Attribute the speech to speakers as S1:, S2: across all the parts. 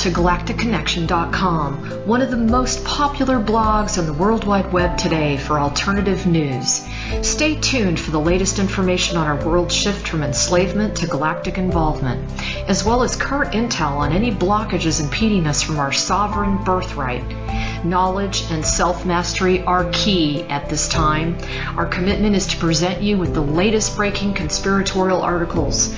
S1: to galacticconnection.com, one of the most popular blogs on the World Wide Web today for alternative news. Stay tuned for the latest information on our world shift from enslavement to galactic involvement, as well as current intel on any blockages impeding us from our sovereign birthright. Knowledge and self-mastery are key at this time. Our commitment is to present you with the latest breaking conspiratorial articles,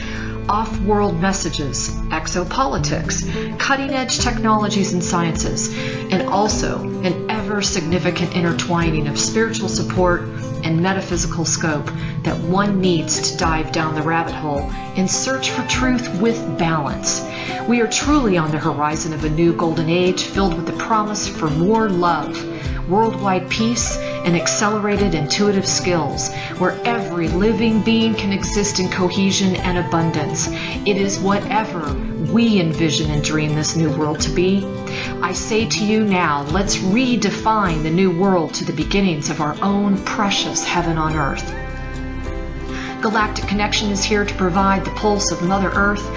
S1: off-world messages, exopolitics, cutting-edge technologies and sciences, and also an ever-significant intertwining of spiritual support and metaphysical scope that one needs to dive down the rabbit hole in search for truth with balance. We are truly on the horizon of a new golden age filled with the promise for more love, worldwide peace, and accelerated intuitive skills, where every living being can exist in cohesion and abundance. It is whatever we envision and dream this new world to be. I say to you now, let's redefine the new world to the beginnings of our own precious heaven on earth. Galactic Connection is here to provide the pulse of Mother Earth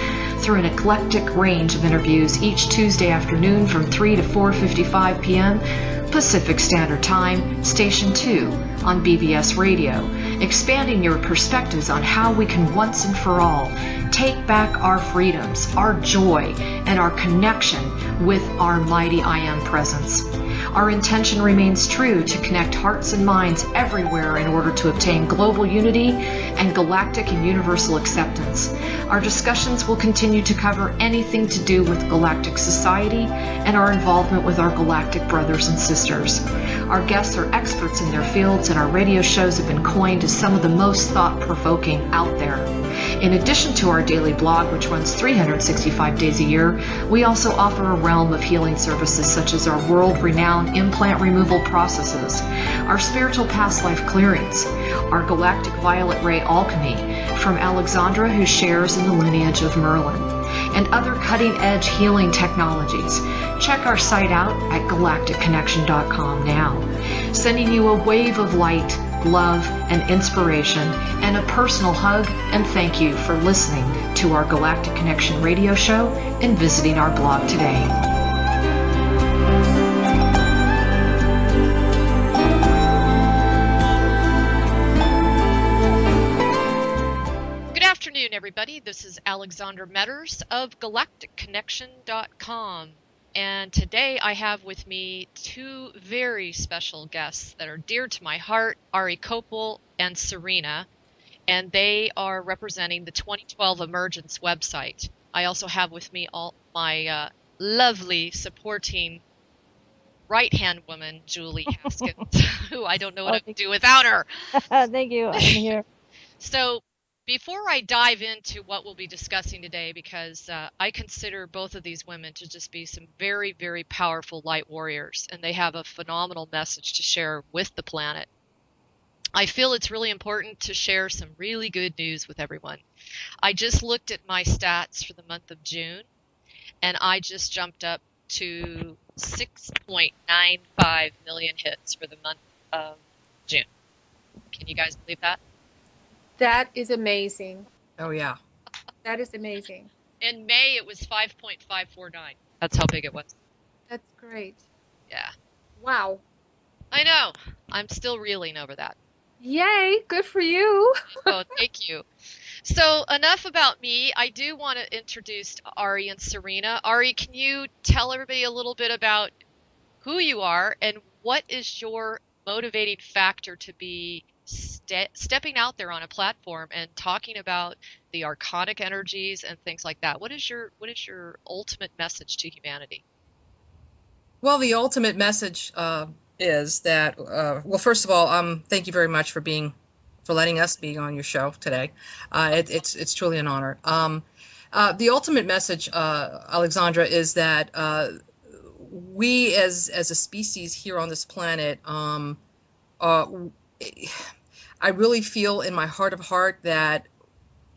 S1: through an eclectic range of interviews each Tuesday afternoon from 3 to 4:55 p.m. Pacific Standard Time, Station 2 on BBS Radio, expanding your perspectives on how we can once and for all take back our freedoms, our joy, and our connection with our mighty I Am presence. Our intention remains true to connect hearts and minds everywhere in order to obtain global unity and galactic and universal acceptance. Our discussions will continue to cover anything to do with galactic society and our involvement with our galactic brothers and sisters. Our guests are experts in their fields, and our radio shows have been coined as some of the most thought-provoking out there. In addition to our daily blog, which runs 365 days a year, we also offer a realm of healing services such as our world-renowned implant removal processes, our spiritual past life clearings, our galactic violet ray alchemy from Alexandra, who shares in the lineage of Merlin, and other cutting-edge healing technologies. Check our site out at galacticconnection.com now, sending you a wave of light, love, and inspiration, and a personal hug and thank you for listening to our Galactic Connection radio show and visiting our blog today. Good afternoon, everybody. This is Alexandra Metters of galacticconnection.com. And today I have with me two very special guests that are dear to my heart, Ari Kopel and Serena, and they are representing the 2012 Emergence website. I also have with me all my lovely supporting right-hand woman, Julie Haskins, who I don't know what I would do without her.
S2: Thank you. I'm here.
S1: So before I dive into what we'll be discussing today, because I consider both of these women to just be some very, very powerful light warriors, and they have a phenomenal message to share with the planet, I feel it's really important to share some really good news with everyone. I just looked at my stats for the month of June, and I just jumped up to 6.95 million hits for the month of June. Can you guys believe that?
S3: That is amazing.
S4: Oh, yeah.
S3: That is amazing.
S1: In May, it was 5.549. That's how big it was.
S3: That's great.
S1: Yeah.
S3: Wow.
S1: I know. I'm still reeling over that.
S3: Yay. Good for you.
S1: Oh, thank you. So enough about me. I do want to introduce Ari and Serena. Ari, can you tell everybody a little bit about who you are and what is your motivating factor to be stepping out there on a platform and talking about the archonic energies and things like that? What is your ultimate message to humanity?
S4: Well, the ultimate message is that well, first of all, thank you very much for letting us be on your show today. It's truly an honor. The ultimate message, Alexandra, is that we as a species here on this planet, I really feel in my heart of heart that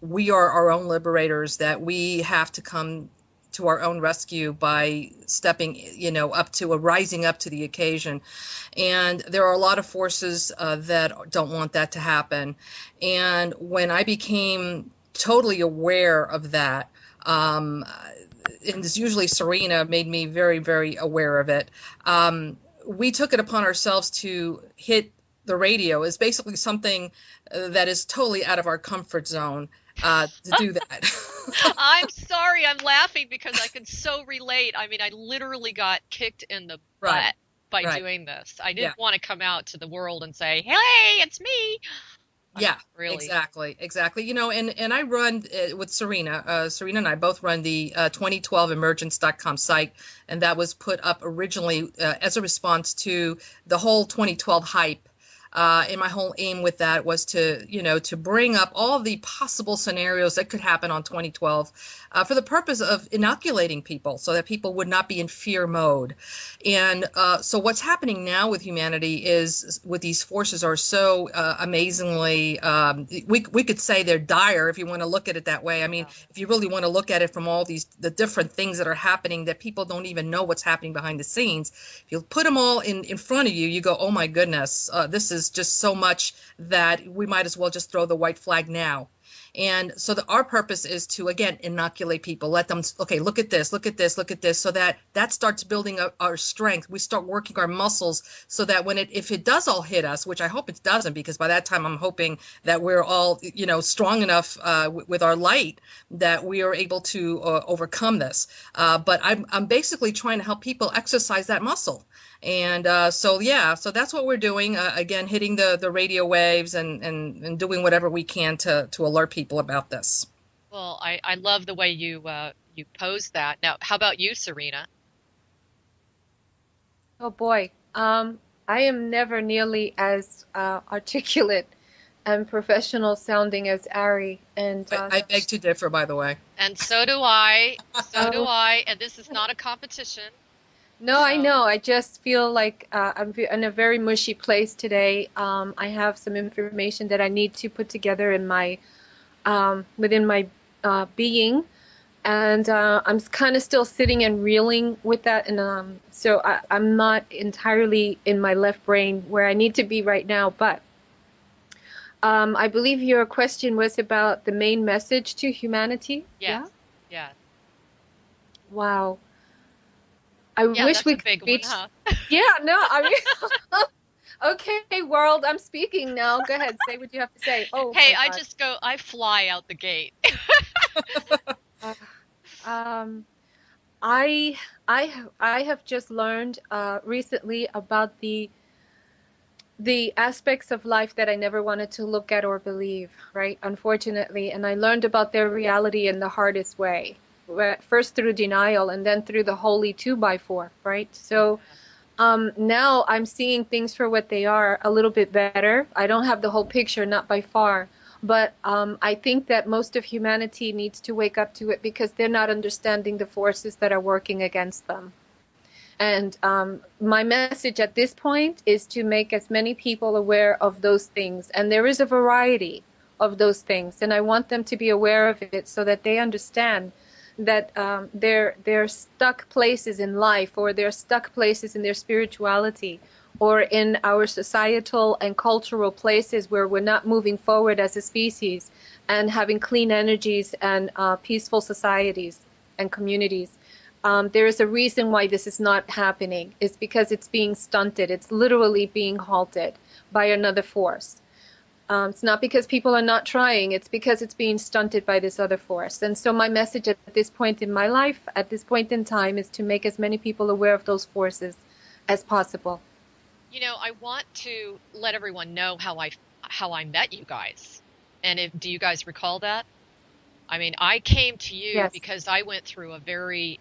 S4: we are our own liberators, that we have to come to our own rescue by stepping, rising up to the occasion. And there are a lot of forces that don't want that to happen. And when I became totally aware of that, and it's usually Serena made me very, very aware of it. We took it upon ourselves to hit the radio is basically something that is totally out of our comfort zone to do that.
S5: I'm sorry, I'm laughing because I can so relate. I mean, I literally got kicked in the butt by doing this. I didn't want to come out to the world and say, "Hey, it's me."
S4: Yeah, really. Exactly. You know, and I run with Serena. Serena and I both run the 2012emergence.com site, and that was put up originally as a response to the whole 2012 hype. And my whole aim with that was to, to bring up all the possible scenarios that could happen on 2012 for the purpose of inoculating people so that people would not be in fear mode. And so what's happening now with humanity is with these forces are so amazingly, we could say they're dire if you want to look at it that way. I mean, if you really want to look at it from all the different things that are happening that people don't even know what's happening behind the scenes, if you put them all in front of you, you go, oh my goodness, this is just so much that we might as well just throw the white flag now. And so our purpose is to, again, inoculate people, let them, okay, look at this, so that starts building our strength. We start working our muscles so that if it does all hit us, which I hope it doesn't, because by that time I'm hoping that we're all, strong enough with our light that we are able to overcome this. But I'm basically trying to help people exercise that muscle. And so that's what we're doing. Again, hitting the radio waves and doing whatever we can to alert people about this.
S5: Well, I love the way you posed that. Now, how about you, Serena?
S3: Oh boy, I am never nearly as articulate and professional sounding as Ari. And
S4: I beg to differ, by the way.
S5: And so do I. So do I. And this is not a competition.
S3: No, I know. I just feel like I'm in a very mushy place today. I have some information that I need to put together in my within my being, and I'm kind of still sitting and reeling with that. And so I'm not entirely in my left brain where I need to be right now. But I believe your question was about the main message to humanity.
S5: Yes. Yeah.
S3: Wow. I wish we could reach.
S5: Huh?
S3: Yeah, no, I mean, okay, world, I'm speaking now. Go ahead, say what you have to say. Oh,
S5: hey, I fly out the gate.
S3: I have just learned recently about the aspects of life that I never wanted to look at or believe, right? Unfortunately, and I learned about their reality in the hardest way. First through denial and then through the holy 2x4, right? So now I'm seeing things for what they are a little bit better. I don't have the whole picture, not by far, but I think that most of humanity needs to wake up to it because they're not understanding the forces that are working against them. And my message at this point is to make as many people aware of those things. And there is a variety of those things, and I want them to be aware of it so that they understand that they're stuck places in life, or they're stuck places in their spirituality, or in our societal and cultural places where we're not moving forward as a species and having clean energies and peaceful societies and communities. There is a reason why this is not happening. It's because it's being stunted. It's literally being halted by another force. It's not because people are not trying. It's because it's being stunted by this other force. And so my message at this point in my life, at this point in time, is to make as many people aware of those forces as possible.
S5: You know, I want to let everyone know how I met you guys. And do you guys recall that? I mean, I came to you because I went through a very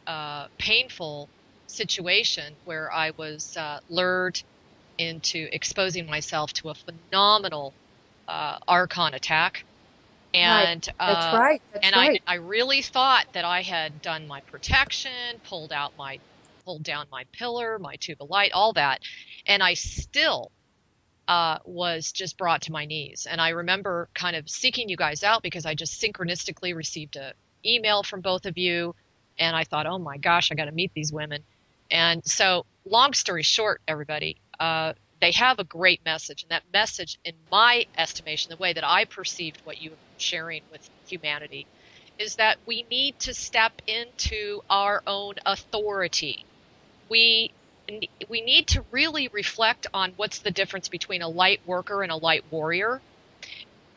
S5: painful situation where I was lured into exposing myself to a phenomenal Archon attack, and
S3: that's right.
S5: I really thought that I had done my protection, pulled down my pillar, my tube of light, all that, and I still was just brought to my knees. And I remember kind of seeking you guys out because I just synchronistically received an email from both of you, and I thought, oh my gosh, I got to meet these women. And so, long story short, everybody. They have a great message, and that message, in my estimation, the way that I perceived what you were sharing with humanity, is that we need to step into our own authority. We need to really reflect on what's the difference between a light worker and a light warrior,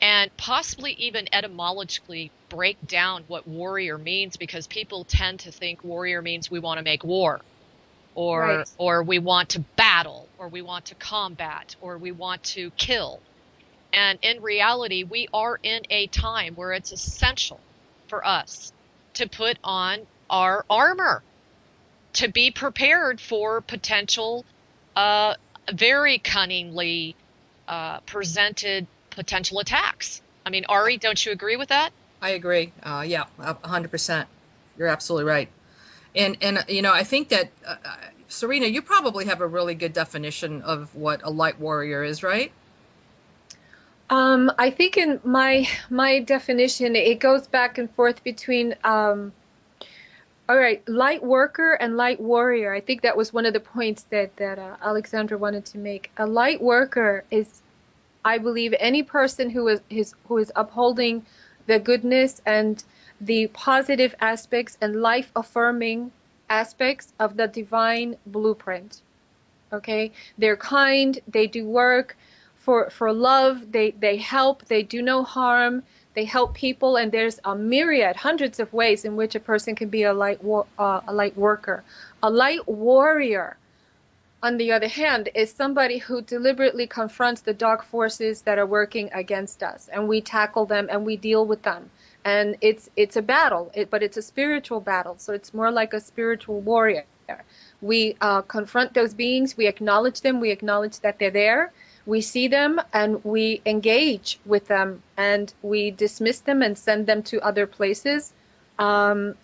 S5: and possibly even etymologically break down what warrior means, because people tend to think warrior means we want to make war, or we want to battle, or we want to combat, or we want to kill. And in reality, we are in a time where it's essential for us to put on our armor, to be prepared for potential, very cunningly presented potential attacks. I mean, Ari, don't you agree with that?
S4: I agree. Yeah, 100%. You're absolutely right. And I think that, Serena, you probably have a really good definition of what a light warrior is, right?
S3: I think in my definition, it goes back and forth between, all right, light worker and light warrior. I think that was one of the points that Alexandra wanted to make. A light worker is, I believe, any person who is upholding the goodness and the positive aspects and life-affirming aspects of the divine blueprint. Okay, they're kind, they do work for love, they help, they do no harm, they help people, and there's a myriad, hundreds of ways in which a person can be a light worker. A light warrior, on the other hand, is somebody who deliberately confronts the dark forces that are working against us, and we tackle them and we deal with them. And it's a battle, but it's a spiritual battle, so it's more like a spiritual warrior. We confront those beings, we acknowledge them, we acknowledge that they're there, we see them, and we engage with them, and we dismiss them and send them to other places, and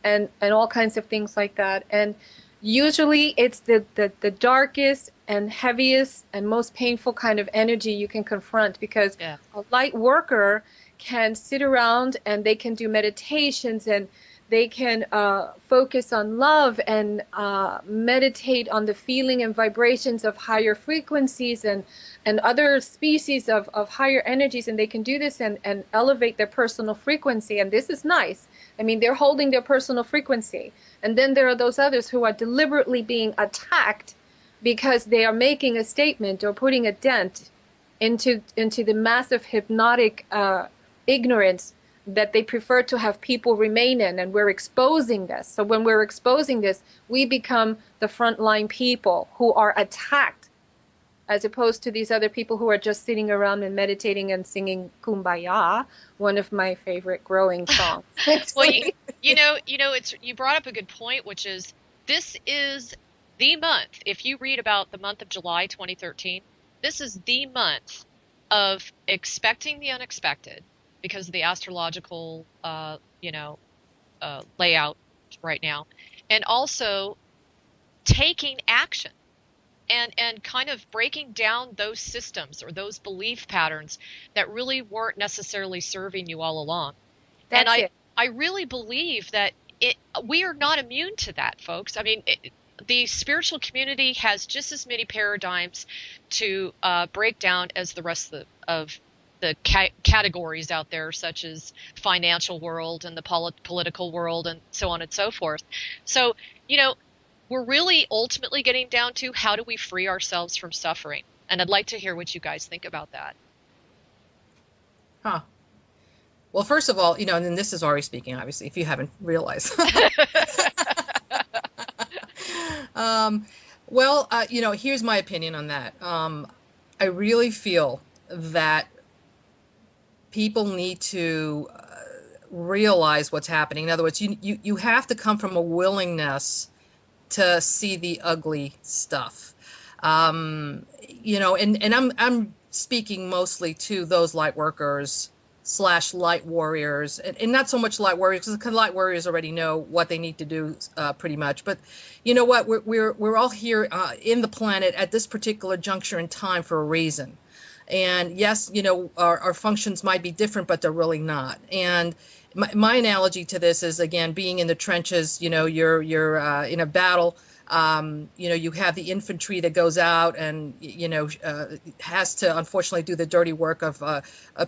S3: all kinds of things like that. And usually it's the darkest and heaviest and most painful kind of energy you can confront, because a light worker can sit around and they can do meditations, and they can focus on love and meditate on the feeling and vibrations of higher frequencies and other species of higher energies, and they can do this and elevate their personal frequency. And this is nice. I mean, they're holding their personal frequency. And then there are those others who are deliberately being attacked because they are making a statement or putting a dent into the massive hypnotic ignorance that they prefer to have people remain in, and we're exposing this. So when we're exposing this, we become the frontline people who are attacked, as opposed to these other people who are just sitting around and meditating and singing Kumbaya, one of my favorite growing songs.
S5: Well, you brought up a good point, which is this is the month. If you read about the month of July 2013, this is the month of expecting the unexpected, because of the astrological, layout right now, and also taking action and kind of breaking down those systems or those belief patterns that really weren't necessarily serving you all along. I really believe that we are not immune to that, folks. I mean, the spiritual community has just as many paradigms to break down as the rest of the categories out there, such as financial world and the political world and so on and so forth. So, we're really ultimately getting down to how do we free ourselves from suffering? And I'd like to hear what you guys think about that.
S4: Huh. Well, first of all, and this is Ari speaking, obviously, if you haven't realized. Here's my opinion on that. I really feel that people need to realize what's happening. In other words, you have to come from a willingness to see the ugly stuff. And I'm speaking mostly to those light workers / light warriors, and not so much light warriors, because light warriors already know what they need to do pretty much. But you know what? We're all here in the planet at this particular juncture in time for a reason. And yes, our functions might be different, but they're really not. And my analogy to this is, again, being in the trenches. You're in a battle. You know, you have the infantry that goes out and, you know, has to unfortunately do the dirty work of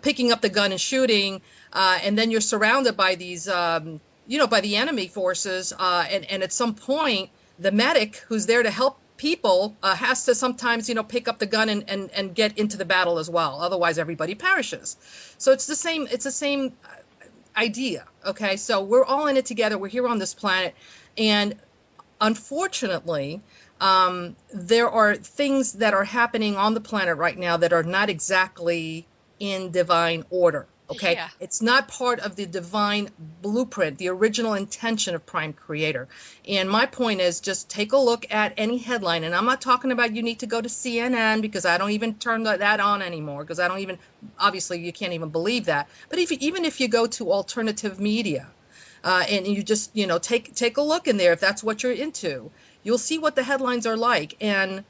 S4: picking up the gun and shooting. And then you're surrounded by these, you know, by the enemy forces. And at some point, the medic who's there to help people has to sometimes, you know, pick up the gun and get into the battle as well. Otherwise, everybody perishes. So it's the same idea. Okay, so we're all in it together. We're here on this planet, and unfortunately, there are things that are happening on the planet right now that are not exactly in divine order. Okay,
S5: Yeah.
S4: it's not part of the divine blueprint, the original intention of Prime Creator. And my point is, just take a look at any headline. And I'm not talking about you need to go to CNN, because I don't even turn that on anymore, because I don't even, obviously you can't even believe that. But even if you go to alternative media, and you just, you know, take a look in there, if that's what you're into, you'll see what the headlines are like. And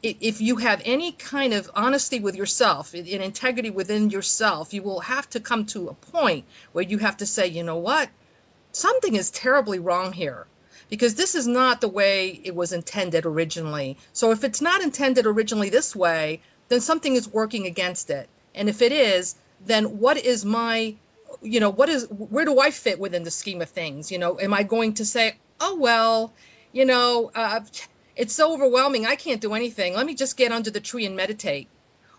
S4: if you have any kind of honesty with yourself, in integrity within yourself, you will have to come to a point where you have to say, you know what, something is terribly wrong here, because this is not the way it was intended originally. So if it's not intended originally this way, then something is working against it. And if it is, then what is my, you know, where do I fit within the scheme of things? You know, am I going to say, oh, well, you know, it's so overwhelming, I can't do anything, let me just get under the tree and meditate?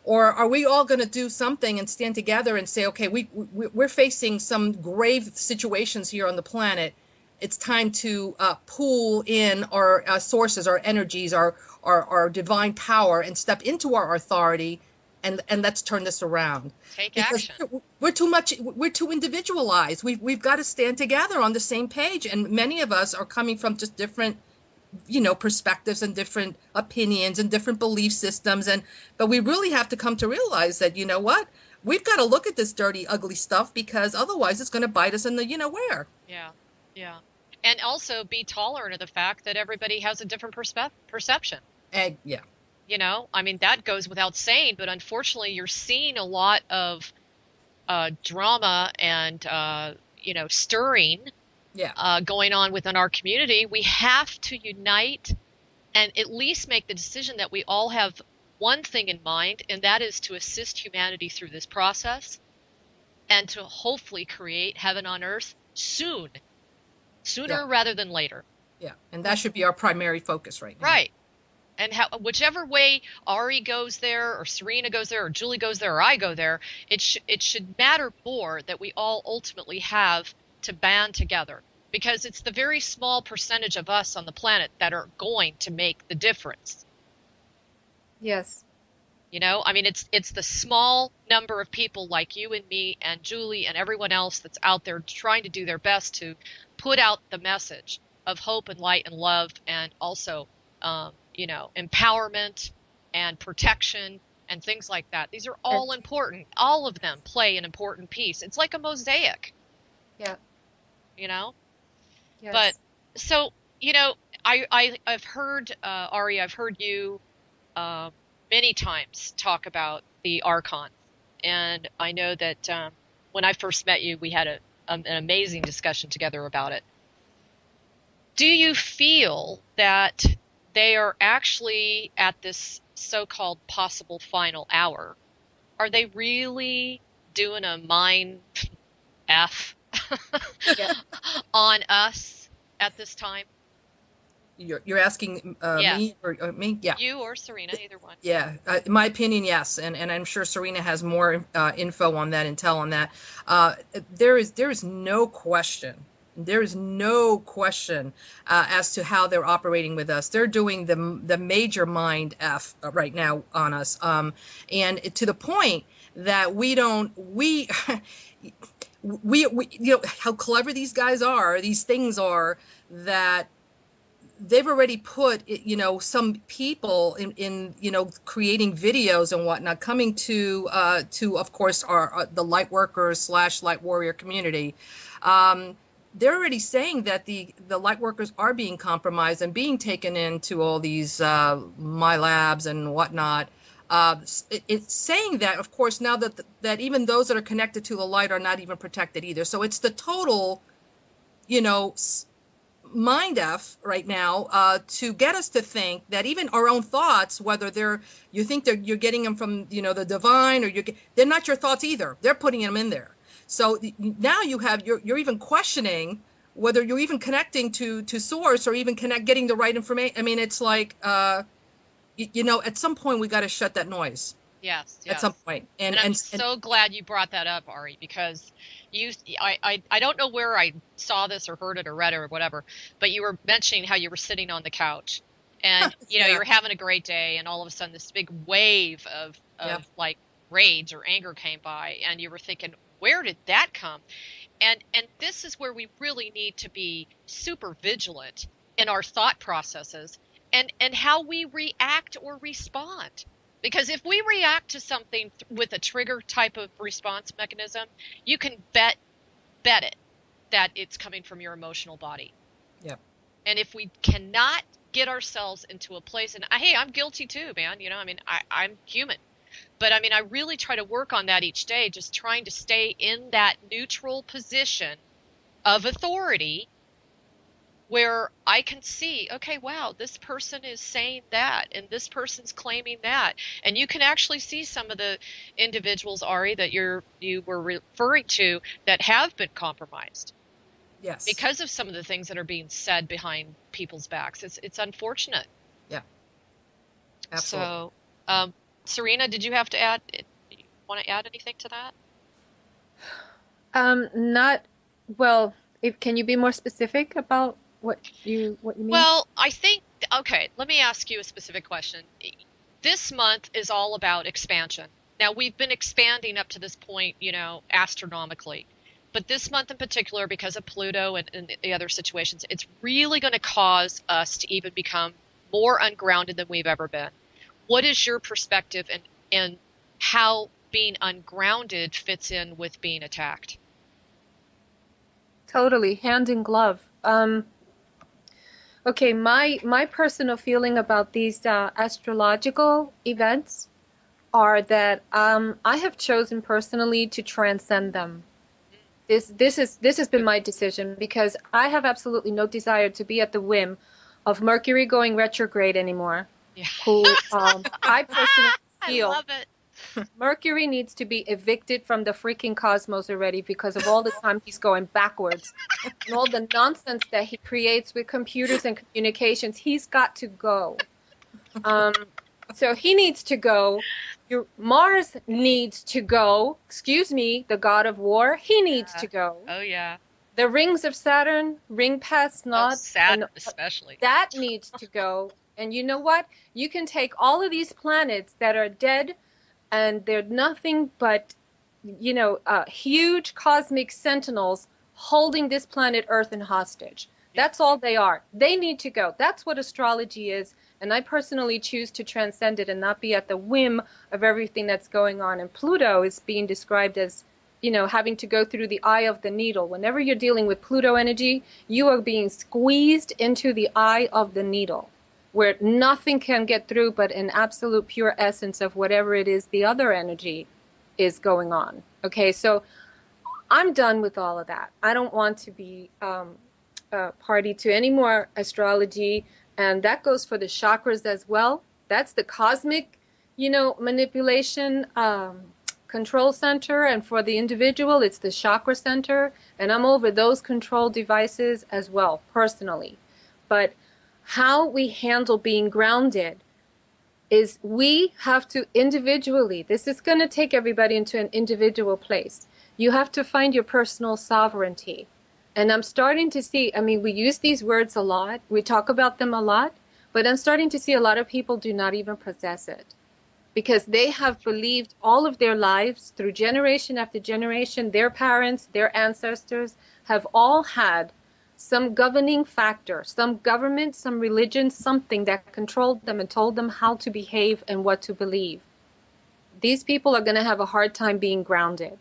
S4: Or are we all going to do something and stand together and say, okay, we're facing some grave situations here on the planet. It's time to pool in our sources, our energies, our divine power, and step into our authority, and let's turn this around.
S5: Take
S4: Because
S5: action.
S4: we're too individualized. We've got to stand together on the same page, and many of us are coming from just different, you know, perspectives and different opinions and different belief systems. But we really have to come to realize that, you know what, we've got to look at this dirty, ugly stuff, because otherwise it's going to bite us in the, you know, where.
S5: Yeah. Yeah. And also be tolerant of the fact that everybody has a different perception.
S4: Yeah.
S5: You know, I mean, that goes without saying, but unfortunately you're seeing a lot of drama and, you know, stirring going on within our community. We have to unite and at least make the decision that we all have one thing in mind, and that is to assist humanity through this process and to hopefully create heaven on earth sooner rather than later.
S4: Yeah, and that should be our primary focus right now.
S5: Right. And whichever way Ari goes there, or Serena goes there, or Julie goes there, or I go there, it should matter more that we all ultimately have to band together, because it's the very small percentage of us on the planet that are going to make the difference.
S3: Yes.
S5: You know, I mean, it's the small number of people like you and me and Julie and everyone else that's out there trying to do their best to put out the message of hope and light and love, and also, you know, empowerment and protection and things like that. These are all important. All of them play an important piece. It's like a mosaic.
S3: Yeah.
S5: You know?
S3: Yes.
S5: But so, you know, I've heard, Ari, I've heard you many times talk about the Archon. And I know that when I first met you, we had an amazing discussion together about it. Do you feel that they are actually at this so-called possible final hour? Are they really doing a mind F on us at this time?
S4: You're asking me or me? Yeah.
S5: You or Serena, either one.
S4: Yeah, in my opinion, yes, and I'm sure Serena has more info on that, intel on that. There is no question. There is no question as to how they're operating with us. They're doing the major mind F right now on us, and to the point that we you know how clever these guys are. These things are that they've already put, you know, some people in you know, creating videos and whatnot, coming to of course the light workers / light warrior community. They're already saying that the light workers are being compromised and being taken into all these my labs and whatnot. It's saying that, of course, now that even those that are connected to the light are not even protected either. So it's the total, you know, mind F right now to get us to think that even our own thoughts, whether you think you're getting them from, the divine, or they're not your thoughts either. They're putting them in there. So now you're even questioning whether you're even connecting to source, or even getting the right information. I mean, it's like, at some point we got to shut that noise.
S5: Yes.
S4: At some point.
S5: And I'm so glad you brought that up, Ari, because I don't know where I saw this or heard it or read it or whatever, but you were mentioning how you were sitting on the couch and, you're having a great day, and all of a sudden this big wave of like rage or anger came by, and you were thinking, where did that come? And this is where we really need to be super vigilant in our thought processes and how we react or respond. Because if we react to something with a trigger type of response mechanism, you can bet it that it's coming from your emotional body.
S4: Yep.
S5: And if we cannot get ourselves into a place, and hey, I'm guilty too, man. I'm human. But I really try to work on that each day, just trying to stay in that neutral position of authority where I can see, okay, wow, this person is saying that, and this person's claiming that. And you can actually see some of the individuals, Ari, that you were referring to that have been compromised.
S4: Yes.
S5: Because of some of the things that are being said behind people's backs. It's unfortunate.
S4: Yeah. Absolutely.
S5: So, Serena, did you want to add anything to that?
S3: Can you be more specific about what you mean?
S5: Well, I think, okay, let me ask you a specific question. This month is all about expansion. Now, we've been expanding up to this point, astronomically. But this month in particular, because of Pluto and the other situations, it's really going to cause us to even become more ungrounded than we've ever been. What is your perspective and how being ungrounded fits in with being attacked?
S3: Totally, hand in glove. Okay, my personal feeling about these astrological events are that I have chosen personally to transcend them. This has been my decision, because I have absolutely no desire to be at the whim of Mercury going retrograde anymore.
S5: Yeah.
S3: Who I personally feel
S5: I love it.
S3: Mercury needs to be evicted from the freaking cosmos already, because of all the time he's going backwards and all the nonsense that he creates with computers and communications. He's got to go. So he needs to go. Mars needs to go. Excuse me, the god of war. He needs to go.
S5: Oh, yeah.
S3: The rings of Saturn, ring past not.
S5: Saturn especially.
S3: That needs to go. And you know what? You can take all of these planets that are dead, and they're nothing but, huge cosmic sentinels holding this planet Earth in hostage. That's all they are. They need to go. That's what astrology is. And I personally choose to transcend it and not be at the whim of everything that's going on. And Pluto is being described as, having to go through the eye of the needle. Whenever you're dealing with Pluto energy, you are being squeezed into the eye of the needle, where nothing can get through but an absolute pure essence of whatever it is the other energy is going on. Okay, so I'm done with all of that. I don't want to be party to any more astrology, and that goes for the chakras as well. That's the cosmic, manipulation control center, and for the individual, it's the chakra center, and I'm over those control devices as well, personally. But how we handle being grounded is we have to individually, this is going to take everybody into an individual place. You have to find your personal sovereignty. And I'm starting to see, we use these words a lot, we talk about them a lot, but I'm starting to see a lot of people do not even possess it, because they have believed all of their lives, through generation after generation, their parents, their ancestors have all had some governing factor, some government, some religion, something that controlled them and told them how to behave and what to believe. These people are going to have a hard time being grounded.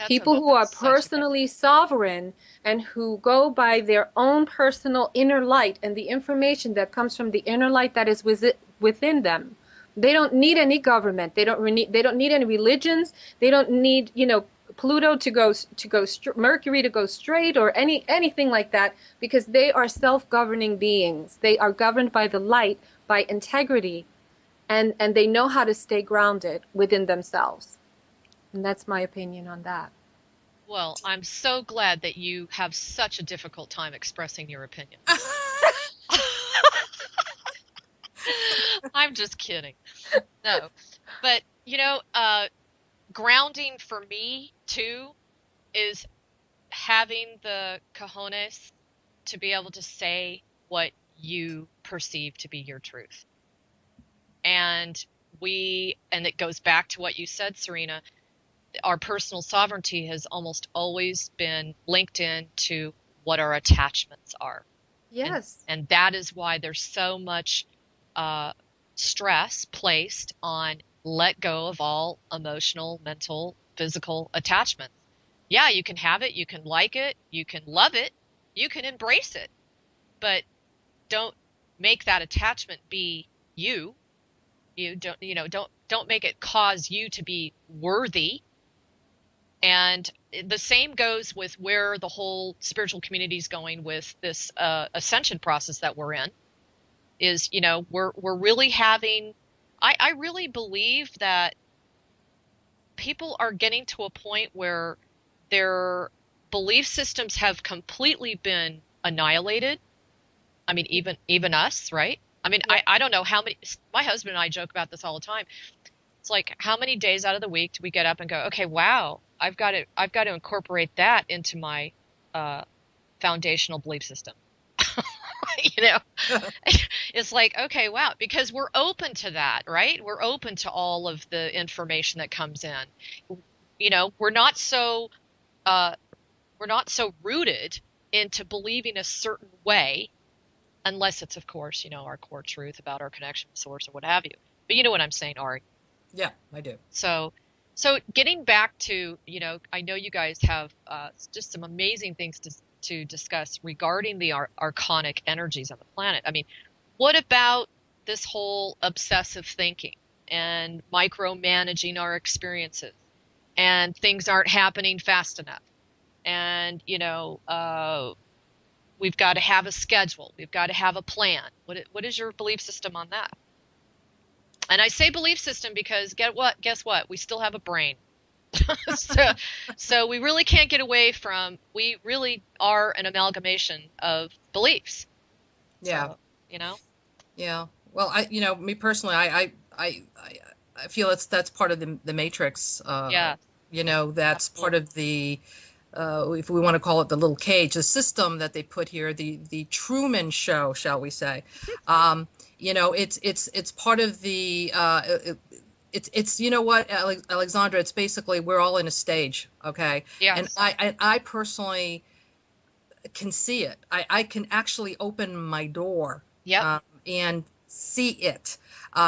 S3: People who are personally sovereign and who go by their own personal inner light and the information that comes from the inner light that is within them. They don't need any government. They don't need any religions. They don't need, Pluto to go Mercury to go straight, or anything like that, because they are self-governing beings. They are governed by the light, by integrity, and they know how to stay grounded within themselves. And that's my opinion on that.
S5: Well, I'm so glad that you have such a difficult time expressing your opinion. I'm just kidding. No. But, grounding for me, too, is having the cojones to be able to say what you perceive to be your truth. And it goes back to what you said, Serena, our personal sovereignty has almost always been linked in to what our attachments are.
S3: Yes.
S5: And that is why there's so much stress placed on let go of all emotional, mental, physical attachments. Yeah, you can have it, you can like it, you can love it, you can embrace it, but don't make that attachment be you. You don't make it cause you to be worthy. And the same goes with where the whole spiritual community is going with this ascension process that we're in. Is, we're really having, I really believe that people are getting to a point where their belief systems have completely been annihilated. I mean, even us, right? I mean, yeah. I don't know how many, my husband and I joke about this all the time. It's like, how many days out of the week do we get up and go, okay, wow, I've got to incorporate that into my foundational belief system. It's like, okay, wow, because we're open to that, right? We're open to all of the information that comes in. We're not so rooted into believing a certain way, unless it's, of course, our core truth about our connection with source or what have you. But you know what I'm saying, Ari?
S4: Yeah, I do.
S5: So getting back to, I know you guys have just some amazing things to discuss regarding the archonic energies on the planet. I mean, what about this whole obsessive thinking and micromanaging our experiences, and things aren't happening fast enough, and we've got to have a schedule, we've got to have a plan. What is your belief system on that? And I say belief system because guess what? We still have a brain. So we really can't get away from, we really are an amalgamation of beliefs.
S4: Yeah.
S5: So,
S4: Yeah. Well, me personally, I feel that's part of the matrix.
S5: Yeah.
S4: That's part of the, if we want to call it the little cage, the system that they put here, the Truman Show, shall we say? It's part of the. It's what, Alexandra, it's basically, we're all in a stage, okay?
S5: Yes.
S4: And I personally can see it. I can actually open my door, and see it.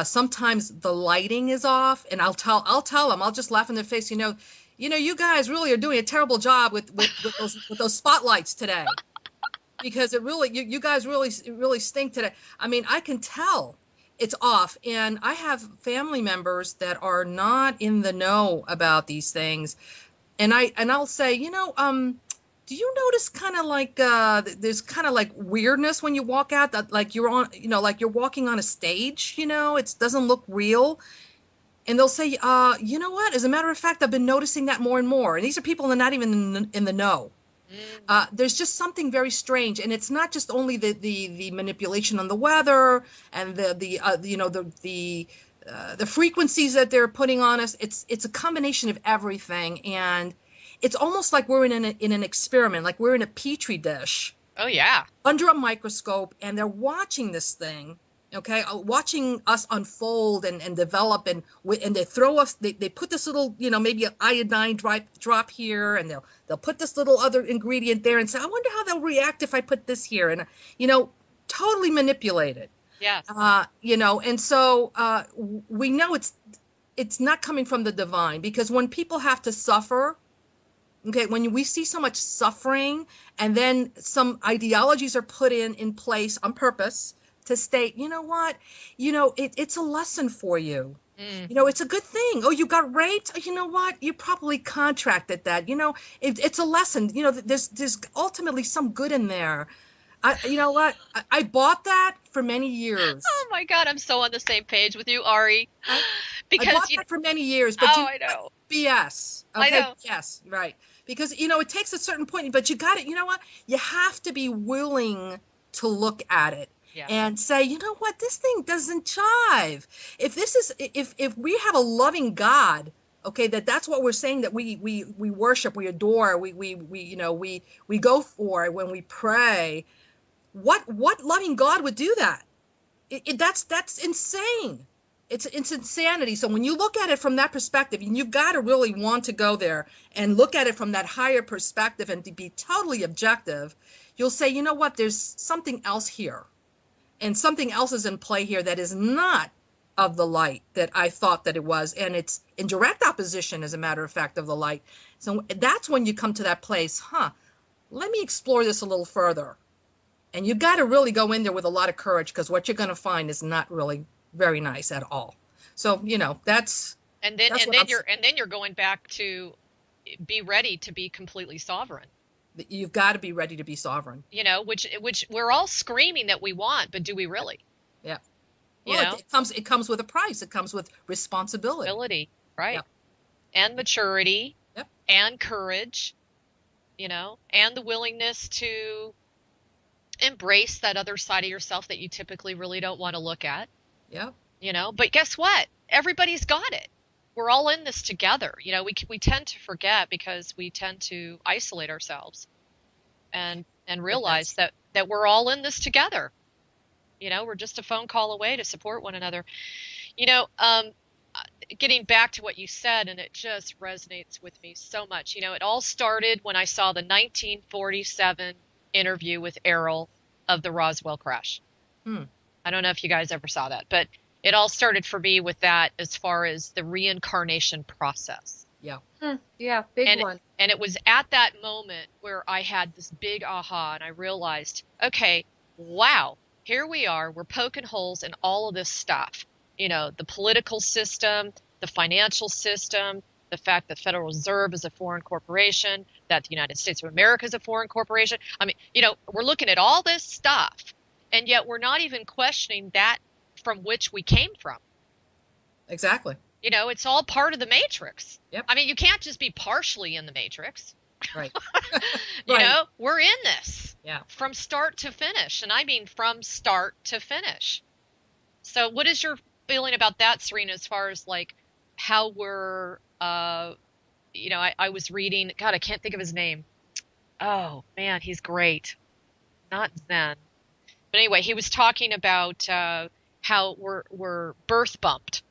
S4: Sometimes the lighting is off, and I'll tell them, I'll just laugh in their face, you guys really are doing a terrible job with those spotlights today, because it really, you guys really stink today. I mean, I can tell it's off, and I have family members that are not in the know about these things, and I'll say, do you notice kind of like there's kind of like weirdness when you walk out, that like you're on, like you're walking on a stage, it doesn't look real. And they'll say, you know what? As a matter of fact, I've been noticing that more and more. And these are people that are not even in the know. There's just something very strange, and it's not just only the manipulation on the weather and the frequencies that they're putting on us. It's a combination of everything, and it's almost like we're in an experiment, like we're in a petri dish.
S5: Oh yeah. Under
S4: a microscope, and they're watching this thing. Okay, watching us unfold and develop, and they throw us. They put this little, maybe an iodine drop here, and they'll put this little other ingredient there, and say, I wonder how they'll react if I put this here, and totally manipulated.
S5: Yes.
S4: And so we know it's not coming from the divine, because when people have to suffer, okay, when we see so much suffering, and then some ideologies are put in place on purpose to state, you know what, it's a lesson for you.
S5: Mm.
S4: It's a good thing. Oh, you got raped? Oh, you know what? You probably contracted that. It's a lesson. There's ultimately some good in there. You know what? I bought that for many years.
S5: Oh my God, I'm so on the same page with you, Ari.
S4: I
S5: Because
S4: bought that for many years, but
S5: I know.
S4: BS.
S5: I
S4: Okay?
S5: know.
S4: Yes, right. Because it takes a certain point, but you got it. You know what? You have to be willing to look at it.
S5: Yeah.
S4: And say, you know what, this thing doesn't jive. If we have a loving God, okay, that's what we're saying, that we worship, we adore, we go for when we pray. What loving God would do that? That's insane. It's insanity. So when you look at it from that perspective, and you've got to really want to go there and look at it from that higher perspective and to be totally objective, you'll say, you know what, there's something else here. And something else is in play here that is not of the light that I thought that it was. And it's in direct opposition, as a matter of fact, of the light. So that's when you come to that place, let me explore this a little further. And you got to really go in there with a lot of courage, because what you're going to find is not really very nice at all. So, that's.
S5: And then you're going back to be ready to be completely sovereign.
S4: You've got to be ready to be sovereign.
S5: Which we're all screaming that we want, but do we really?
S4: Yeah. Well, it comes with a price. It comes with responsibility.
S5: Right.
S4: Yep.
S5: And maturity.
S4: Yep.
S5: And courage. And the willingness to embrace that other side of yourself that you typically really don't want to look at.
S4: Yeah.
S5: But guess what? Everybody's got it. We're all in this together. We tend to forget because we tend to isolate ourselves and realize that we're all in this together. We're just a phone call away to support one another. Getting back to what you said, and it just resonates with me so much. It all started when I saw the 1947 interview with Errol of the Roswell crash. I don't know if you guys ever saw that, but it all started for me with that, as far as the reincarnation process.
S4: Yeah.
S3: Yeah, big one.
S5: And it was at that moment where I had this big aha, and I realized, okay, wow, here we are. We're poking holes in all of this stuff. The political system, the financial system, the fact that Federal Reserve is a foreign corporation, that the United States of America is a foreign corporation. I mean, we're looking at all this stuff, and yet we're not even questioning that from which we came from.
S4: Exactly.
S5: It's all part of the matrix.
S4: Yep.
S5: I mean, you can't just be partially in the matrix.
S4: Right.
S5: We're in this.
S4: Yeah.
S5: From start to finish. And I mean from start to finish. So what is your feeling about that, Serena, as far as like how we're, I was reading, God, I can't think of his name. Oh, man, he's great. Not Zen. But anyway, he was talking about how we're birth bumped.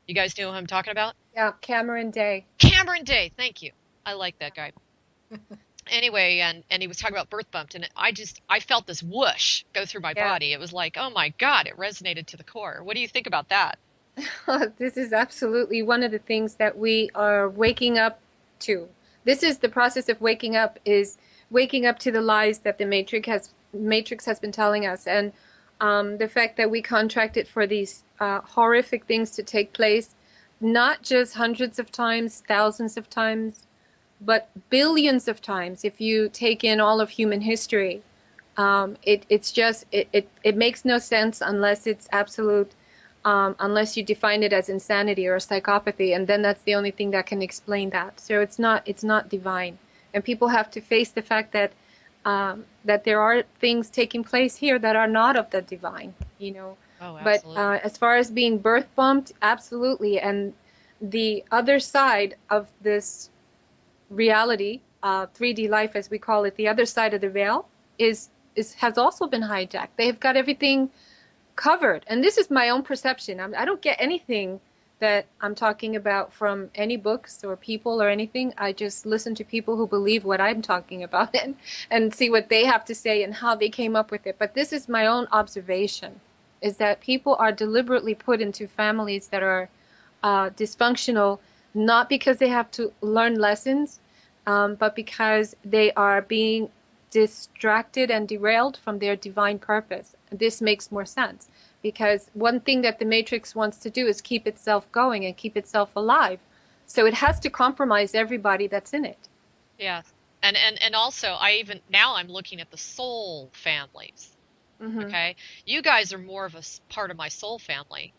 S5: You guys know who I'm talking about?
S3: Yeah, Cameron Day.
S5: Cameron Day, thank you. I like that guy. Anyway, and he was talking about birth bumped, and I felt this whoosh go through my body. It was like, oh my God, it resonated to the core. What do you think about that?
S3: This is absolutely one of the things that we are waking up to. This is the process of waking up, is waking up to the lies that the Matrix has been telling us, and the fact that we contracted for these horrific things to take place, not just hundreds of times, thousands of times, but billions of times. If you take in all of human history, it makes no sense unless it's absolute, unless you define it as insanity or psychopathy, and then that's the only thing that can explain that. So it's not divine, and people have to face the fact that that there are things taking place here that are not of the divine,
S5: Oh,
S3: but as far as being birth bumped, absolutely. And the other side of this reality, 3D life as we call it, the other side of the veil has also been hijacked. They have got everything covered, and this is my own perception. I don't get anything that I'm talking about from any books or people or anything. I just listen to people who believe what I'm talking about and see what they have to say and how they came up with it. But this is my own observation, is that people are deliberately put into families that are dysfunctional, not because they have to learn lessons, but because they are being distracted and derailed from their divine purpose. this makes more sense. Because one thing that the Matrix wants to do is keep itself going and keep itself alive. So it has to compromise everybody that's in it.
S5: Yeah. And also now I'm looking at the soul families.
S3: Mm-hmm.
S5: Okay. You guys are more of a part of my soul family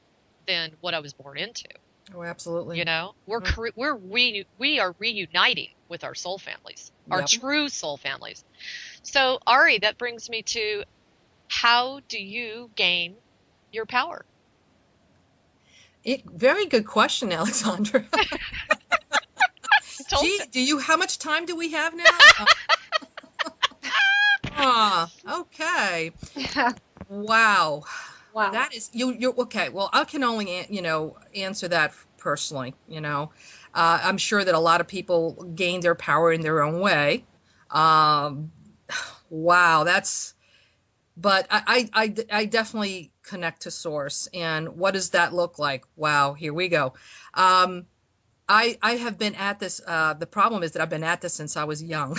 S5: than what I was born into.
S4: Oh, absolutely.
S5: You know, we are reuniting with our soul families, our true soul families. So Ari, that brings me to, how do you gain your power?
S4: Very good question, Alexandra. How much time do we have now? Okay. Wow. That is, you're okay. Well, I can only, answer that personally. I'm sure that a lot of people gain their power in their own way. Wow. But I definitely connect to source. And what does that look like? Wow. Here we go. I have been at this. The problem is that I've been at this since I was young.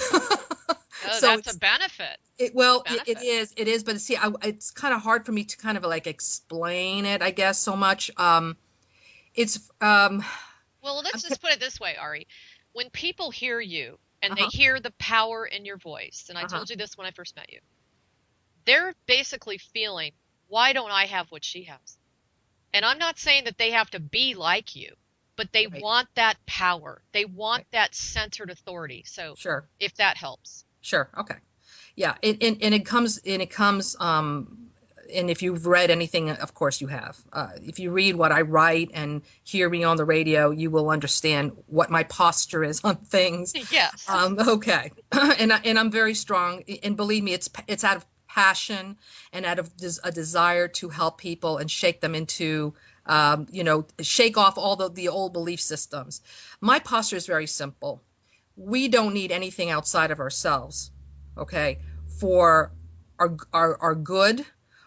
S5: So that's a benefit.
S4: It is. But see, it's kind of hard for me to kind of like explain it, I guess, so much. Well,
S5: let's just put it this way, Ari. When people hear you and they hear the power in your voice, and I told you this when I first met you, they're basically feeling, why don't I have what she has? And I'm not saying that they have to be like you, but they want that power. They want that centered authority. So
S4: sure,
S5: if that helps.
S4: Sure. Okay. Yeah. And it comes, and if you've read anything, of course you have. If you read what I write and hear me on the radio, you will understand what my posture is on things.
S5: Yes.
S4: Okay. And I'm very strong. And believe me, it's out of passion and out of a desire to help people and shake them into, shake off all the old belief systems. My posture is very simple. We don't need anything outside of ourselves, okay, for our good,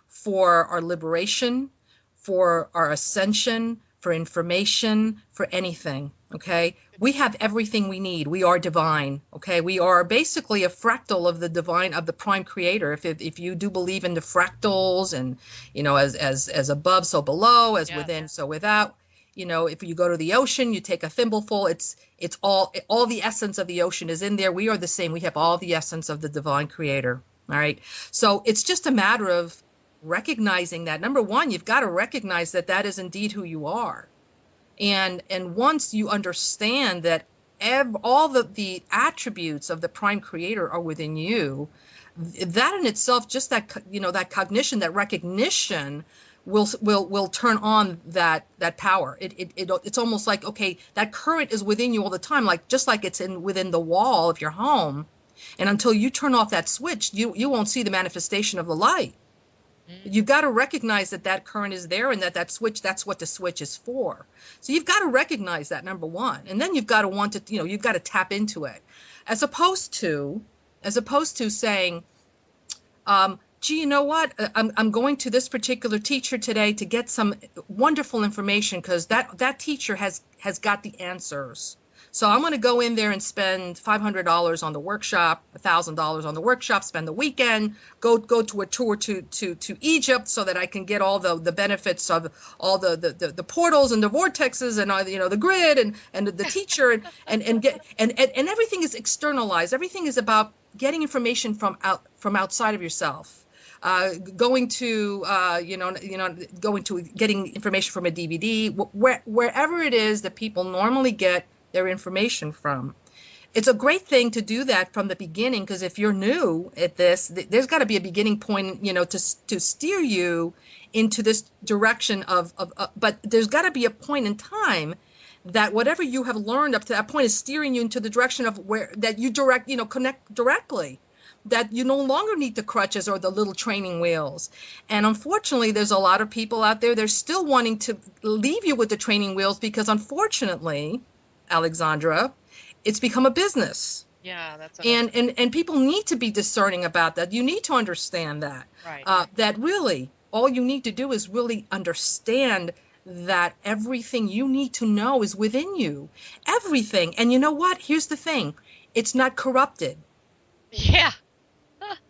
S4: for our liberation, for our ascension, for information, for anything, okay? We have everything we need. We are divine, okay? We are basically a fractal of the divine, of the prime creator. If you do believe in the fractals and, as above, so below, as within, so without. If you go to the ocean, you take a thimbleful, it's all the essence of the ocean is in there. We are the same. We have all the essence of the divine creator. All right. So it's just a matter of recognizing that. Number one, you've got to recognize that is indeed who you are. And once you understand that all the attributes of the prime creator are within you, that in itself, just that, that cognition, that recognition will turn on that power. It's almost like, okay, that current is within you all the time, just like it's within the wall of your home. And until you turn off that switch, you won't see the manifestation of the light. You've got to recognize that current is there and that switch, that's what the switch is for. So you've got to recognize that, number one. And then you've got to want to, you've got to tap into it. As opposed to saying, gee, you know what? I'm going to this particular teacher today to get some wonderful information because that teacher has got the answers. So I'm going to go in there and spend $500 on the workshop, $1,000 on the workshop, spend the weekend, go to a tour to Egypt so that I can get all the benefits of all the portals and the vortexes and the grid and the teacher and get and everything is externalized. Everything is about getting information from outside of yourself. Going to getting information from a DVD, wherever it is that people normally get their information from. It's a great thing to do that from the beginning, because if you're new at this, there's got to be a beginning point, to steer you into this direction but there's got to be a point in time that whatever you have learned up to that point is steering you into the direction of that you connect directly. That you no longer need the crutches or the little training wheels. And unfortunately, there's a lot of people out there, they're still wanting to leave you with the training wheels because unfortunately, Alexandra, it's become a business.
S5: Yeah, that's
S4: and people need to be discerning about that. You need to understand that.
S5: Right.
S4: That really, all you need to do is really understand that everything you need to know is within you. Everything. And you know what? Here's the thing. It's not corrupted.
S5: Yeah.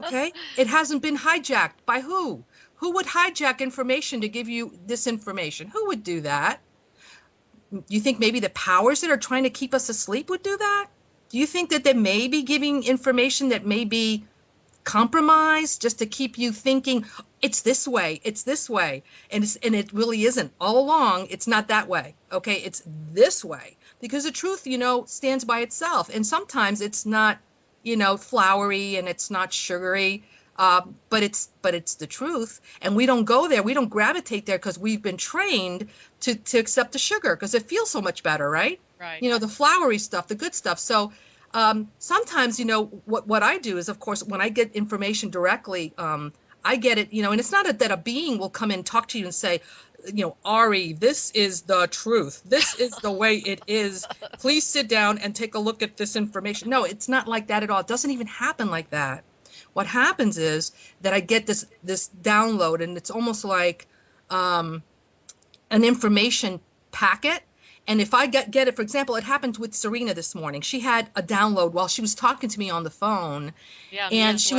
S4: Okay? It hasn't been hijacked by who? Who would hijack information to give you disinformation? Who would do that? You think maybe the powers that are trying to keep us asleep would do that? Do you think that they may be giving information that may be compromised just to keep you thinking it's this way, and it really isn't? All along, it's not that way. Okay, it's this way, because the truth, stands by itself, and sometimes it's not, flowery and it's not sugary, but it's the truth, and we don't go there, we don't gravitate there because we've been trained to accept the sugar because it feels so much better, right?
S5: Right.
S4: The flowery stuff, the good stuff. So sometimes, what I do is, of course, when I get information directly, I get it, and it's not that a being will come in and talk to you and say, Ari, this is the truth. This is the way it is. Please sit down and take a look at this information. No, it's not like that at all. It doesn't even happen like that. What happens is that I get this download, and it's almost like an information packet. And if I get it, for example, it happened with Serena this morning. She had a download while she was talking to me on the phone.
S5: Yeah,
S4: and she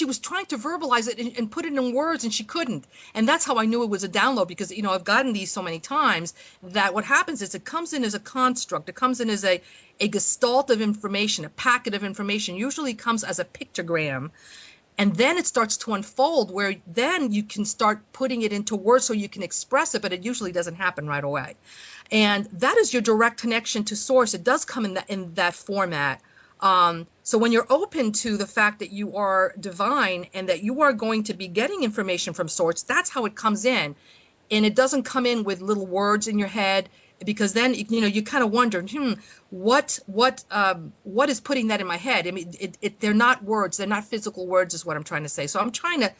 S4: was trying to verbalize it and put it in words, and she couldn't. And that's how I knew it was a download, because I've gotten these so many times that what happens is it comes in as a construct. It comes in as a gestalt of information, a packet of information. Usually comes as a pictogram. And then it starts to unfold, where then you can start putting it into words so you can express it, but it usually doesn't happen right away. And that is your direct connection to source. It does come in that format. So when you're open to the fact that you are divine and that you are going to be getting information from source, that's how it comes in. And it doesn't come in with little words in your head, because then, you kind of wonder, what is putting that in my head? I mean, they're not words. They're not physical words is what I'm trying to say. So I'm trying to,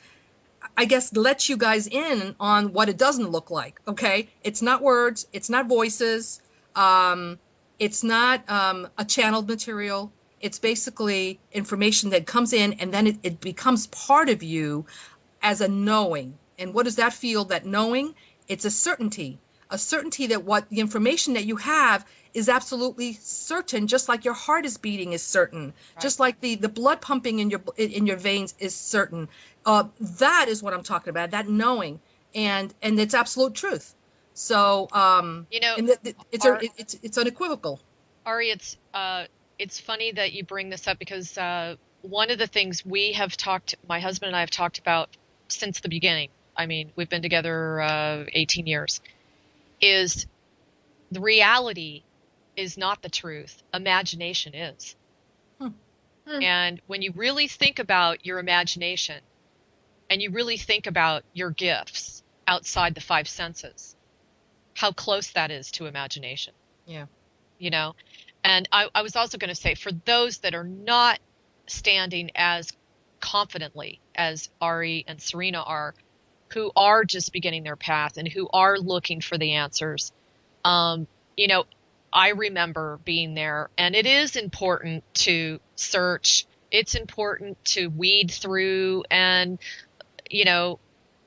S4: I guess, let you guys in on what it doesn't look like. Okay. It's not words. It's not voices. It's not a channeled material. It's basically information that comes in, and then it becomes part of you as a knowing. And what does that feel, that knowing? It's a certainty that what the information that you have is absolutely certain, just like your heart is beating is certain, right. Just like the blood pumping in your veins is certain. That is what I'm talking about, that knowing, and it's absolute truth. So it's unequivocal.
S5: Ari, it's funny that you bring this up, because one of the things my husband and I have talked about since the beginning, I mean, we've been together 18 years, is the reality is not the truth. Imagination is. And when you really think about your imagination, and you really think about your gifts outside the five senses, how close that is to imagination.
S4: Yeah.
S5: And I was also going to say, for those that are not standing as confidently as Ari and Serena are, who are just beginning their path and who are looking for the answers, I remember being there, and it is important to search. It's important to weed through and,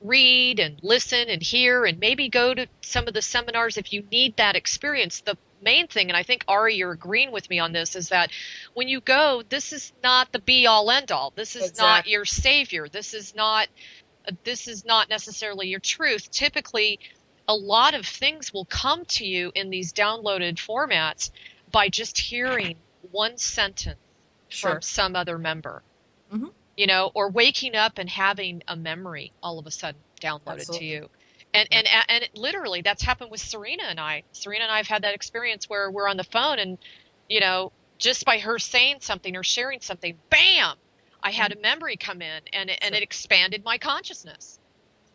S5: read and listen and hear, and maybe go to some of the seminars if you need that experience. The main thing, and I think, Ari, you're agreeing with me on this, is that when you go, this is not the be all end all. This is not your savior. This is not necessarily your truth. Typically, a lot of things will come to you in these downloaded formats by just hearing one sentence from some other member, or waking up and having a memory all of a sudden downloaded to you. And literally, that's happened with Serena and I. Serena and I have had that experience where we're on the phone, and, just by her saying something or sharing something, bam, I had a memory come in, and it expanded my consciousness.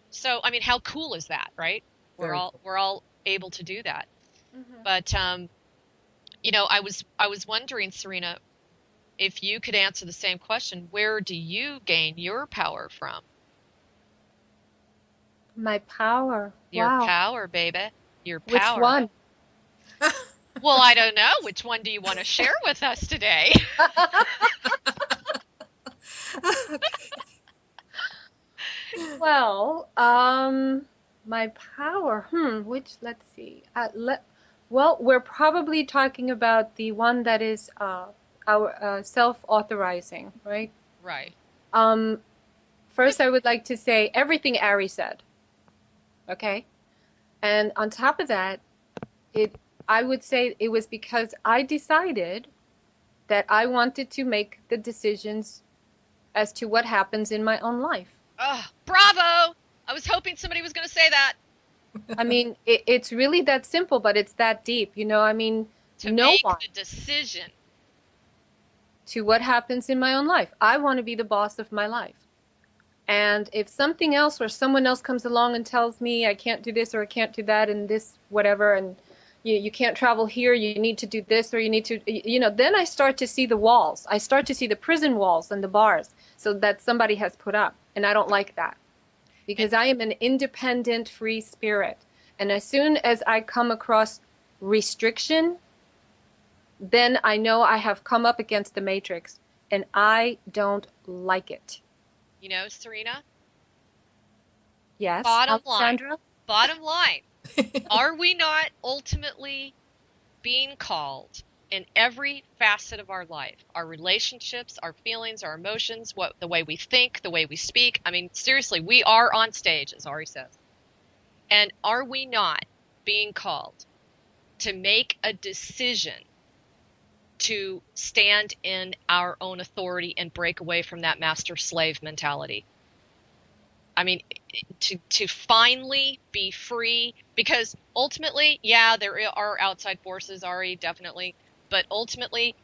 S5: So, I mean, how cool is that, right? We're all able to do that. But I was wondering, Serena, if you could answer the same question, where do you gain your power from?
S3: My power.
S5: Your
S3: wow.
S5: power, baby. Your power.
S3: Which one?
S5: Well, I don't know. Which one do you want to share with us today?
S3: Well, my power. Let's see. Well, we're probably talking about the one that is our self-authorizing, right?
S5: Right.
S3: First, I would like to say everything Ari said. Okay? And on top of that, I would say it was because I decided that I wanted to make the decisions as to what happens in my own life.
S5: Oh, bravo! I was hoping somebody was going to say that.
S3: I mean, it's really that simple, but it's that deep. You know, I mean,
S5: To
S3: no
S5: make
S3: one
S5: the decision.
S3: to what happens in my own life. I want to be the boss of my life. And if something else or someone else comes along and tells me I can't do this or I can't do that and this, whatever, and you can't travel here, you need to do this or you need to, then I start to see the walls. I start to see the prison walls and the bars so that somebody has put up. And I don't like that because I am an independent, free spirit. And as soon as I come across restriction, then I know I have come up against the matrix and I don't like it.
S5: You know, Serena,
S3: Yes,
S5: bottom
S3: Alexandra?
S5: line, are we not ultimately being called in every facet of our life, our relationships, our feelings, our emotions, the way we think, the way we speak? I mean, seriously, we are on stage, as Ari says. And are we not being called to make a decision to stand in our own authority and break away from that master-slave mentality? I mean, to finally be free, because ultimately, yeah, there are outside forces, Ari, definitely, but ultimately,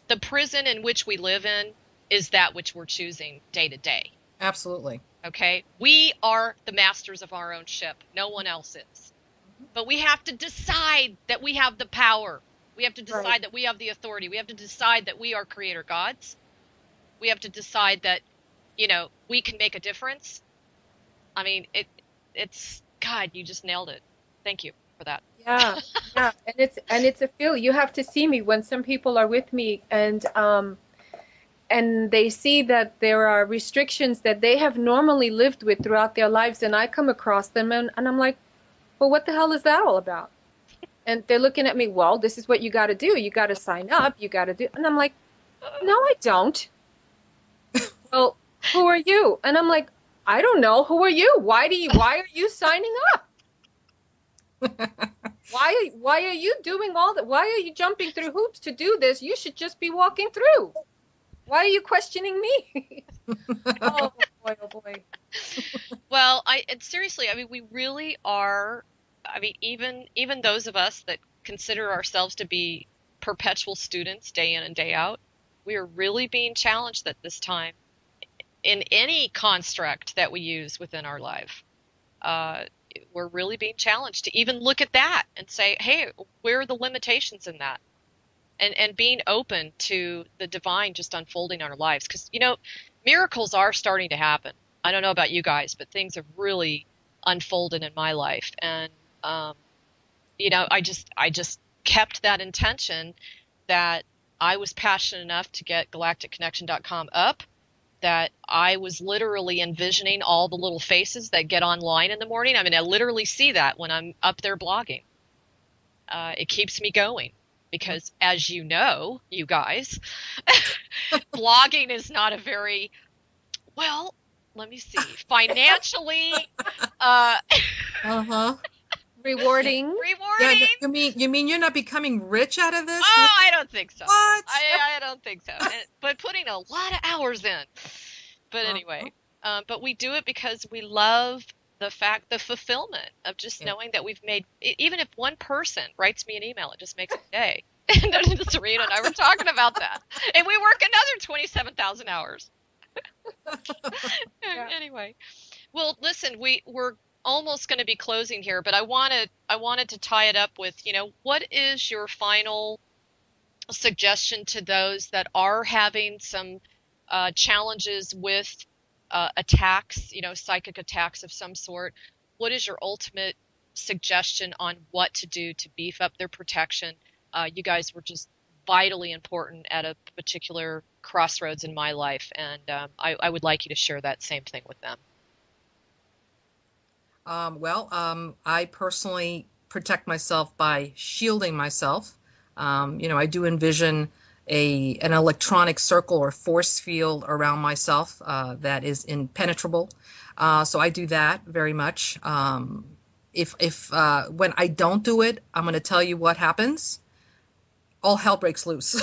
S5: the prison in which we live in is that which we're choosing day to day.
S4: Absolutely.
S5: Okay? We are the masters of our own ship. No one else is. But we have to decide that we have the power. We have to decide that we have the authority. We have to decide that we are creator gods. We have to decide that, we can make a difference. I mean, it's God, you just nailed it. Thank you for that.
S3: Yeah, yeah, and it's a feel. You have to see me when some people are with me and they see that there are restrictions that they have normally lived with throughout their lives, and I come across them and I'm like, well, what the hell is that all about? And they're looking at me, well, this is what you got to do. You got to sign up. You got to do. And I'm like, no, I don't. Well, who are you? And I'm like, I don't know. Who are you? Why are you signing up? Why are you doing all that? Why are you jumping through hoops to do this? You should just be walking through. Why are you questioning me? Oh boy, oh boy.
S5: Well, and seriously, I mean, we really are. I mean, even those of us that consider ourselves to be perpetual students day in and day out, we are really being challenged at this time in any construct that we use within our life. We're really being challenged to even look at that and say, hey, where are the limitations in that? And being open to the divine just unfolding in our lives. Because, miracles are starting to happen. I don't know about you guys, but things have really unfolded in my life. And, I just kept that intention that I was passionate enough to get galacticconnection.com up, that I was literally envisioning all the little faces that get online in the morning. I mean, I literally see that when I'm up there blogging. It keeps me going because, as you know, you guys, blogging is not a very, well, let me see, financially
S3: Rewarding.
S5: rewarding.
S4: Yeah, you mean you're not becoming rich out of this?
S5: Oh, I don't think so.
S4: What?
S5: I don't think so. But putting a lot of hours in. But anyway, but we do it because we love the fulfillment of just knowing that we've made, even if one person writes me an email, it just makes a day. And Serena and I were talking about that. And we work another 27,000 hours.
S3: Yeah.
S5: Anyway, well, listen, we're almost going to be closing here, but I wanted to tie it up with, what is your final suggestion to those that are having some challenges with attacks, psychic attacks of some sort? What is your ultimate suggestion on what to do to beef up their protection? You guys were just vitally important at a particular crossroads in my life, and I would like you to share that same thing with them.
S4: I personally protect myself by shielding myself. I do envision an electronic circle or force field around myself that is impenetrable. So I do that very much. If when I don't do it, I'm going to tell you what happens. All hell breaks loose.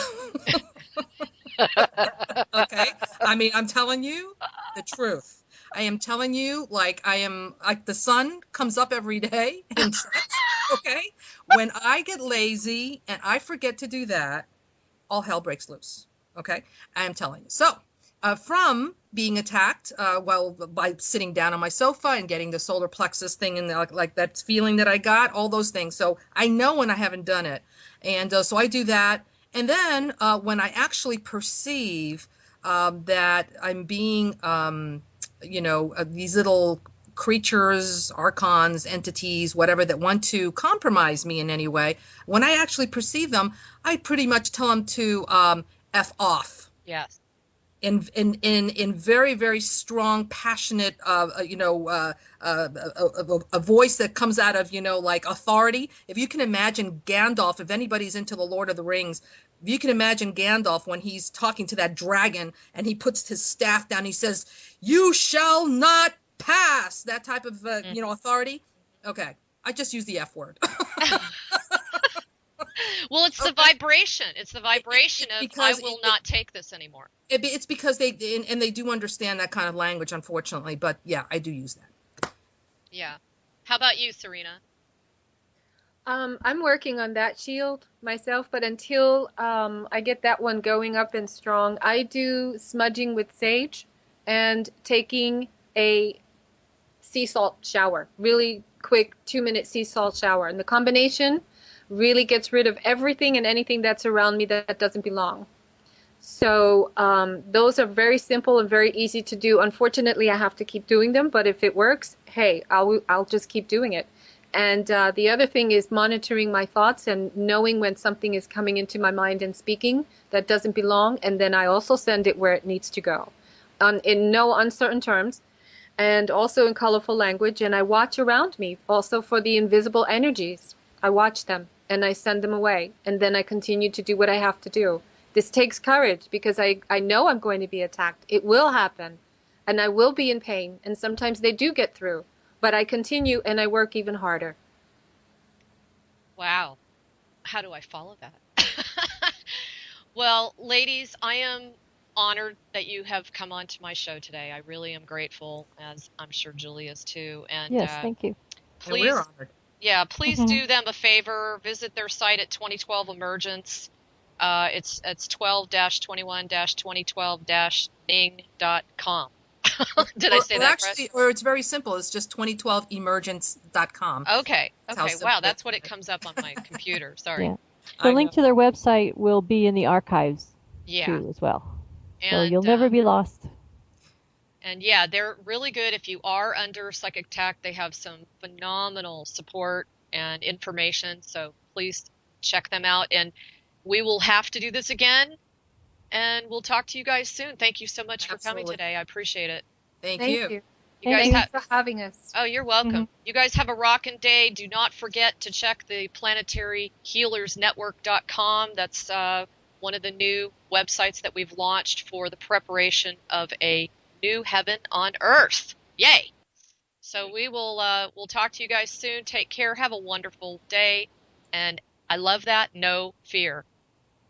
S4: Okay? I mean, I'm telling you the truth. I am telling you, like the sun comes up every day and sets, okay? When I get lazy and I forget to do that, all hell breaks loose, okay? I am telling you. So, from being attacked, by sitting down on my sofa and getting the solar plexus thing and like that feeling that I got, all those things. So I know when I haven't done it. And so I do that. And then when I actually perceive that I'm being, these little creatures, archons, entities, whatever, that want to compromise me in any way, when I actually perceive them, I pretty much tell them to F off.
S5: Yes.
S4: In very, very strong, passionate, a voice that comes out of, like authority. If you can imagine Gandalf, if anybody's into the Lord of the Rings, if you can imagine Gandalf when he's talking to that dragon and he puts his staff down, he says, "You shall not pass," that type of, authority. Okay. I just use the F word.
S5: Well, it's the vibration. It's the vibration of I will not take this anymore.
S4: It's because they do understand that kind of language, unfortunately. But yeah, I do use that.
S5: Yeah. How about you, Serena?
S3: I'm working on that shield myself, but until I get that one going up and strong, I do smudging with sage and taking a sea salt shower, really quick 2-minute sea salt shower. And the combination really gets rid of everything and anything that's around me that doesn't belong. So those are very simple and very easy to do. Unfortunately, I have to keep doing them, but if it works, hey, I'll just keep doing it. And the other thing is monitoring my thoughts and knowing when something is coming into my mind and speaking that doesn't belong, and then I also send it where it needs to go, in no uncertain terms, and also in colorful language. And I watch around me also for the invisible energies. I watch them and I send them away, and then I continue to do what I have to do. This takes courage because I know I'm going to be attacked. It will happen, and I will be in pain, and sometimes they do get through, but I continue and I work even harder.
S5: Wow. How do I follow that? Well, ladies, I am honored that you have come on to my show today. I really am grateful, as I'm sure Julie is too. And
S2: Yes, thank you.
S5: please,
S4: And we're honored.
S5: yeah, please do them a favor. Visit their site at 2012 Emergence. It's 12-21-2012-ing.com. Did I say that
S4: actually, or it's very simple. It's just 2012emergence.com.
S5: Okay. Okay. Wow, that's what it
S4: is.
S5: comes up on my computer. Sorry.
S2: Yeah. The link to their website will be in the archives
S5: Yeah.
S2: too as well.
S5: And,
S2: So you'll never be lost.
S5: And yeah, they're really good. If you are under psychic attack, they have some phenomenal support and information. So please check them out. And we will have to do this again. And we'll talk to you guys soon. Thank you so much for coming today. I appreciate it.
S4: Thank
S3: Thank
S4: you.
S3: you.
S5: You guys
S3: Thanks for having us.
S5: Oh, you're welcome. You guys have a rockin' day. Do not forget to check the planetaryhealersnetwork.com. That's one of the new websites that we've launched for the preparation of a new heaven on Earth. Yay! So we'll talk to you guys soon. Take care. Have a wonderful day. And I love that. No fear.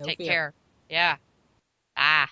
S4: No
S5: Take
S4: fear.
S5: care. Yeah. Ah.